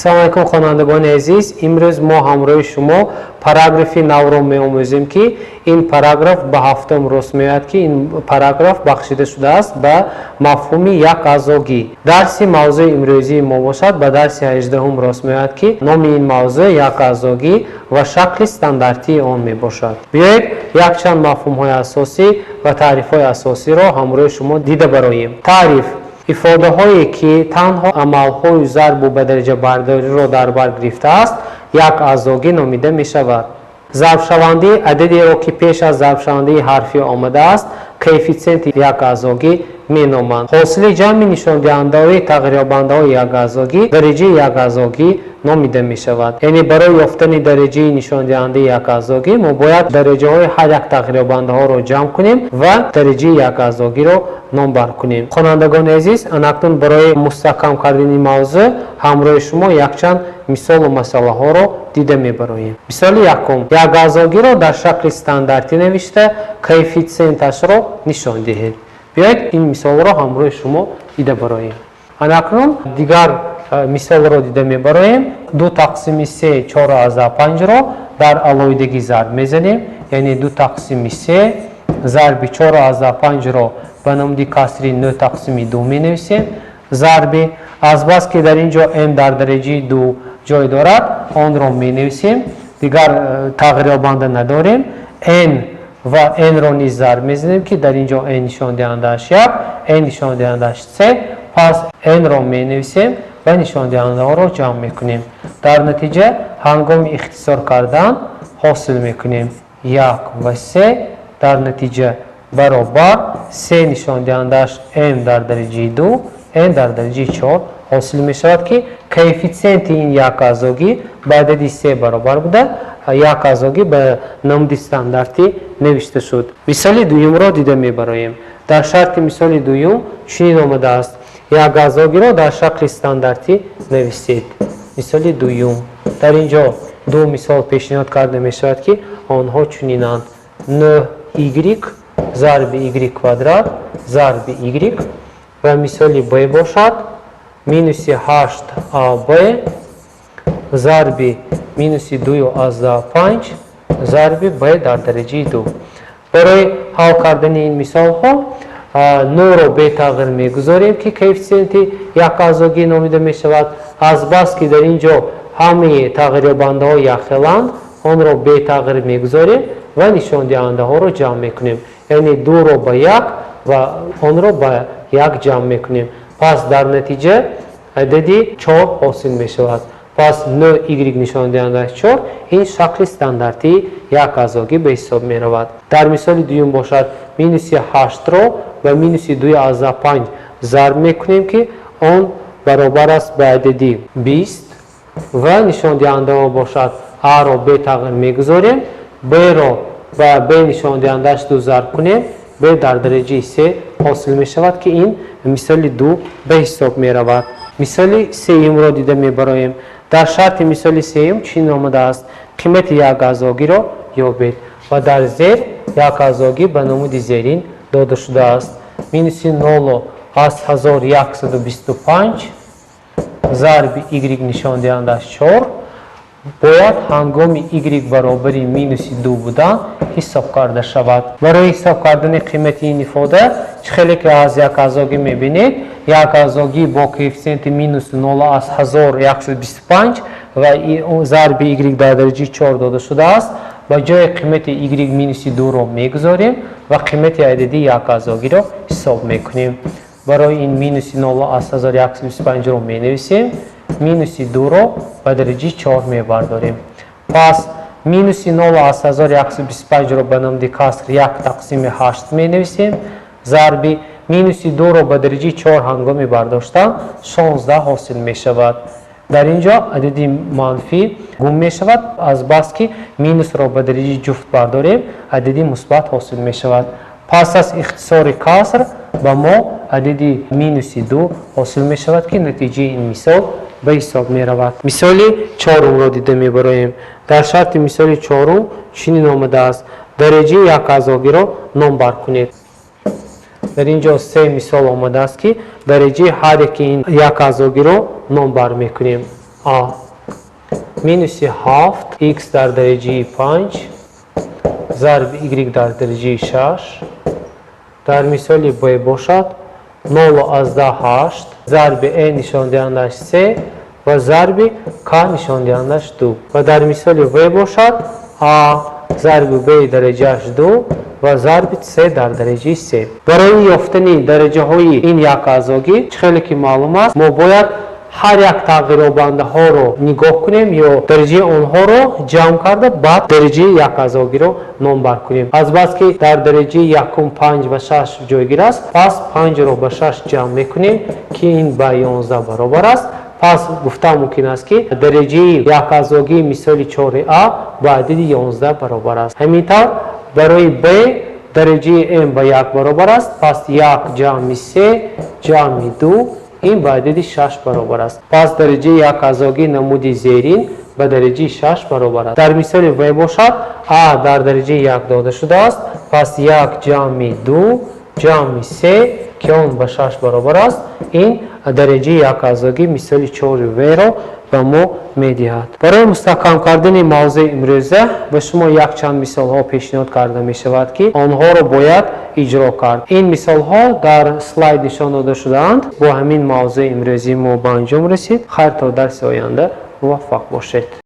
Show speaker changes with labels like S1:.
S1: Салом алейкум хонандагони азиз, имрӯз мо ҳамроҳи шумо параграфи навро меомӯзем ки ин параграф ба ҳафтум рост меояд ки ин параграф бахшида шудааст ба мафҳуми якъазогӣ. Дарси мавзӯи имрӯзии мо бошад ба дарси 18-ум рост меояд ки номи ин мавзӯъ якъазогӣ ва шакли стандартии он мебошад. Биёед якчанд мафҳумҳои асосӣ ва таърифҳои асосиро ҳамроҳи шумо дида бароем. Таъриф: ифодаҳое ки танҳо амалҳои зарбу ба дараҷабардориро дар бар гирифтааст, якъазогӣ номида мешавад. Зарбшавандии ададеро ки пеш аз зарбшавандии ҳарфӣ омадааст, коэффициенти якъазогӣ меноманд. ҳосили ҷамъи нишондиҳандаҳои тағйирёбандаҳои якъазогӣ дараҷаи якъазогӣ номида мешавад. Яъне барои ёфтани дараҷаи нишондиҳандаи якъазогӣ мо бояд дараҷаҳои ҳар як тағйирёбандаҳоро ҷамъ кунем ва дараҷаи якъазогиро номбар кунем. хонандагони азиз, анакнун барои мустаҳкам кардани мавзӯъ ҳамроҳи шумо якчанд мисолу масъалаҳоро дида мебароем. мисоли якум: якъазогиро дар шакли стандартӣ навишта коэффициенташро нишон диҳед. биёед ин мисолро ҳамроҳи шумо дида бароем. анакнун дигар мисолро дида мебароем. 2 тақсими 3 4/5-ро дар алоҳидагӣ зарб мезанем. яъне 2 тақсими 3 зарби 4/5-ро ба номуди касри 9 тақсими 2 менависем. зарби азбас ки дар ин ҷо n дар дараҷаи 2 ҷой дорад, онро менависем. дигар тағйирёбанда надорем. n ва n-ро низ зарб мезанем ки дар ин ҷо n нишондиҳандааш 1, n нишондиҳандааш 3. пас n-ро менависем ва нишондиҳандаҳоро ҷамъ мекунем. дар натиҷа ҳангоми ихтисор кардан ҳосил мекунем 1 ва 3. дар натиҷа баробар 3 нишондиҳандааш n дар дараҷаи 2, n дар дараҷаи 4 ҳосил мешавад ки коэффициенти ин якъазогӣ ба адади 3 баробар буда якъазогӣ ба номуди стандартӣ навишта шуд. мисоли дуюмро дида мебароем. дар шарти мисоли дуюм чунин омадааст: якъазогиро дар шакли стандартӣ нависед. мисоли дуюм. дар ин ҷо ду мисол пешниҳод карда мешавад ки онҳо чунинанд: 9y зарби y квадрат зарби y. ва мисоли б бошад: минуси 8ab зарби минуси 2/5 зарби b дар дараҷаи 2. барои ҳал кардани ин мисолҳо 9-ро бетағйир мегузорем ки коэффициенти якъазогӣ номида мешавад. азбас ки дар ин ҷо ҳамаи тағйирёбандаҳо якхеланд, онро бетағйир мегузорем ва нишондиҳандаҳоро ҷамъ мекунем. яъне 2-ро ба 1 ва онро ба 1 ҷамъ мекунем. пас дар натиҷа адади 4 ҳосил мешавад. пас 9y нишондиҳандааш 4 ин шакли стандартии якъазогӣ ба ҳисоб меравад. дар мисоли дуюм бошад: минуси 8-ро ба минуси 2/5 зарб мекунем ки он баробар аст ба адади 20 ва нишондиҳандаҳо бошад: a-ро бетағйир мегузорем, b-ро ба b нишондиҳандааш 2 зарб кунем, b дар дараҷаи 3 ҳосил мешавад ки ин мисоли 2 ба ҳисоб меравад. мисоли сеюмро дида мебароем. дар шарти мисоли сеюм чунин омадааст: қимати якъазогиро ёбед. ва дар зер якъазогӣ ба номуди зерин дода шудааст: минуси 0 аз 1125 зарби y нишондиҳандааш 4 бояд ҳангоми y баробари минуси 2 будан ҳисоб карда шавад. барои ҳисоб кардани қимати ин ифода чихеле ки аз якъазогӣ мебинед, якъазогӣ бо коэффициенти минус 0 аз 1125 ва зарби y дар дараҷаи 4 дода шудааст. ба ҷои қимати y минуси 2-ро мегузорем ва қимати адади якъазогиро ҳисоб мекунем. барои ин минуси 0 аз 1125-ро менависем, минуси 2-ро ба дараҷаи 4 мебардорем. пас минуси 0 аз 1125-ро ба номуди каср 1 тақсими 8 менависем, зарби минуси 2-ро ба дараҷаи 4 ҳангоми бардоштан 16 ҳосил мешавад. дар ин ҷо адади манфӣ гум мешавад, азбас ки минусро ба дараҷаи ҷуфт бардорем, адади мусбат ҳосил мешавад. пас аз ихтисори каср ба мо адади минуси 2 ҳосил мешавад ки натиҷаи ин мисол ба ҳисоб меравад. мисоли чорумро дида мебароем. дар шарти мисоли чорум чунин омадааст: дараҷаи якъазогиро номбар кунед. дар ин ҷо 3 мисол омадааст ки дараҷаи ҳар яки ин якъазогиро номбар мекунем. A minus 7 x در درجه 5 ضرب y در درجه 6 در مثال B باشد 0 از 8 ضرب A نشان دهندش 3 و ضرب K نشان دهندش 2 و در مثال V باشد A ضرب B درجهش 2 و ضرب C در درجه 3. برای یافتن درجه های این یک اعضاگی خیلی که معلوم است ما باید هر یک تغییرابنده ها رو نگاه کنیم یا درجه آنها رو جمع کرده بعد درجه یک اعضاگی رو نمبر کنیم. از بس که در درجه یکم 5 و 6 جایگیر است پس 5 رو به 6 جمع میکنیم که این به 11 برابر است. پس گفتم ممکن است که درجه یک اعضاگی مثال 4A با عدد 11 برابر است. همینطور برای B درجه M به 1 برابر است پس 1 جمع 3 جمع 2 این به عدد 6 برابر است. پس درجه یک اعضاگی نمود زیرین به درجه 6 برابر است. در مثال V باشد A در درجه 1 داده شده است پس 1 جمع 2 جمع 3 که اون به 6 برابر است این درجه یک اعضاگی مثال 4V را به ما میدهد. برای مستحکم کردن موضوع امروزه به شما یک چند مثال ها پیشنهاد کرده می شود که آنها را باید اجرا کرد. این مثال ها در سلاید نشان داده شده اند. با همین موضوع امروزی ما به انجام رسید. خیر تا درس آینده موفق باشید.